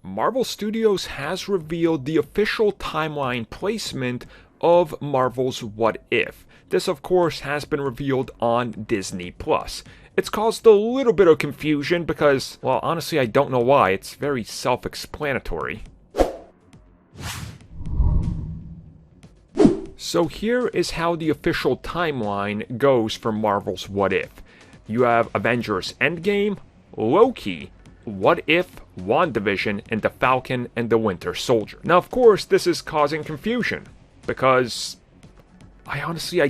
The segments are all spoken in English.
Marvel Studios has revealed the official timeline placement of Marvel's What If. This, of course, has been revealed on Disney+. It's caused a little bit of confusion because, well, honestly, I don't know why. It's very self-explanatory. So here is how the official timeline goes for Marvel's What If. You have Avengers Endgame, Loki, What If, WandaVision, and the Falcon and the Winter Soldier. Now, of course, this is causing confusion because I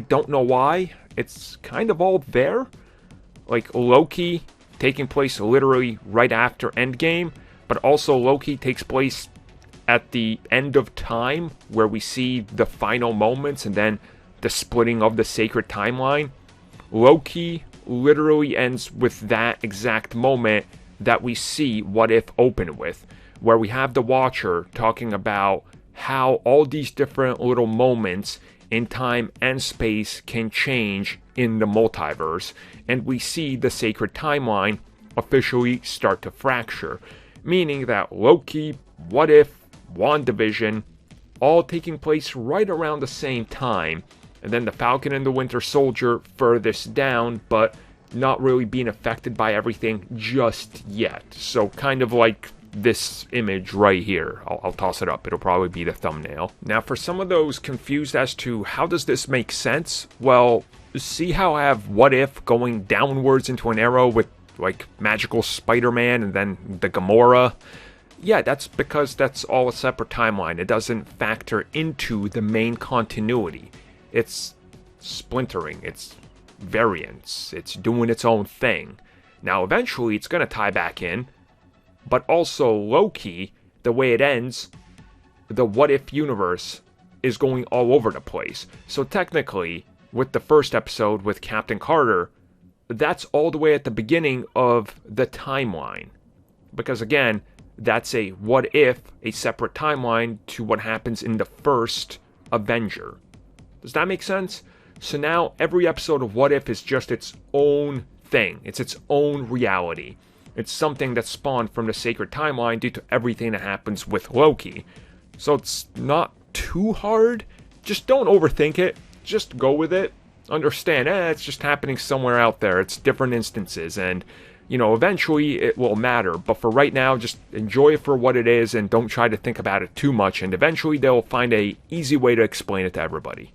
don't know why. It's kind of all there. Like Loki taking place literally right after Endgame, but also Loki takes place at the end of time where we see the final moments and then the splitting of the sacred timeline. Loki literally ends with that exact moment that we see What If open with, where we have the Watcher talking about how all these different little moments in time and space can change in the multiverse, and we see the sacred timeline officially start to fracture, meaning that Loki, What If, WandaVision, all taking place right around the same time, and then the Falcon and the Winter Soldier furthest down, but not really being affected by everything just yet. So kind of like this image right here. I'll toss it up. It'll probably be the thumbnail. Now, for some of those confused as to how does this make sense, well, see how I have What If going downwards into an arrow with like magical Spider-Man and then the Gamora? Yeah, that's because that's all a separate timeline. It doesn't factor into the main continuity. It's splintering, it's variants, it's doing its own thing. Now, eventually, it's going to tie back in, but also Loki, the way it ends, the What If universe is going all over the place. So technically, with the first episode with Captain Carter, that's all the way at the beginning of the timeline. Because again, that's a What If, a separate timeline to what happens in the first Avenger. Does that make sense? So now every episode of What If is just its own thing. It's its own reality. It's something that's spawned from the sacred timeline due to everything that happens with Loki. So it's not too hard. Just don't overthink it. Just go with it. Understand, it's just happening somewhere out there. It's different instances, and eventually it will matter. But for right now, just enjoy it for what it is and don't try to think about it too much, and eventually they'll find a easy way to explain it to everybody.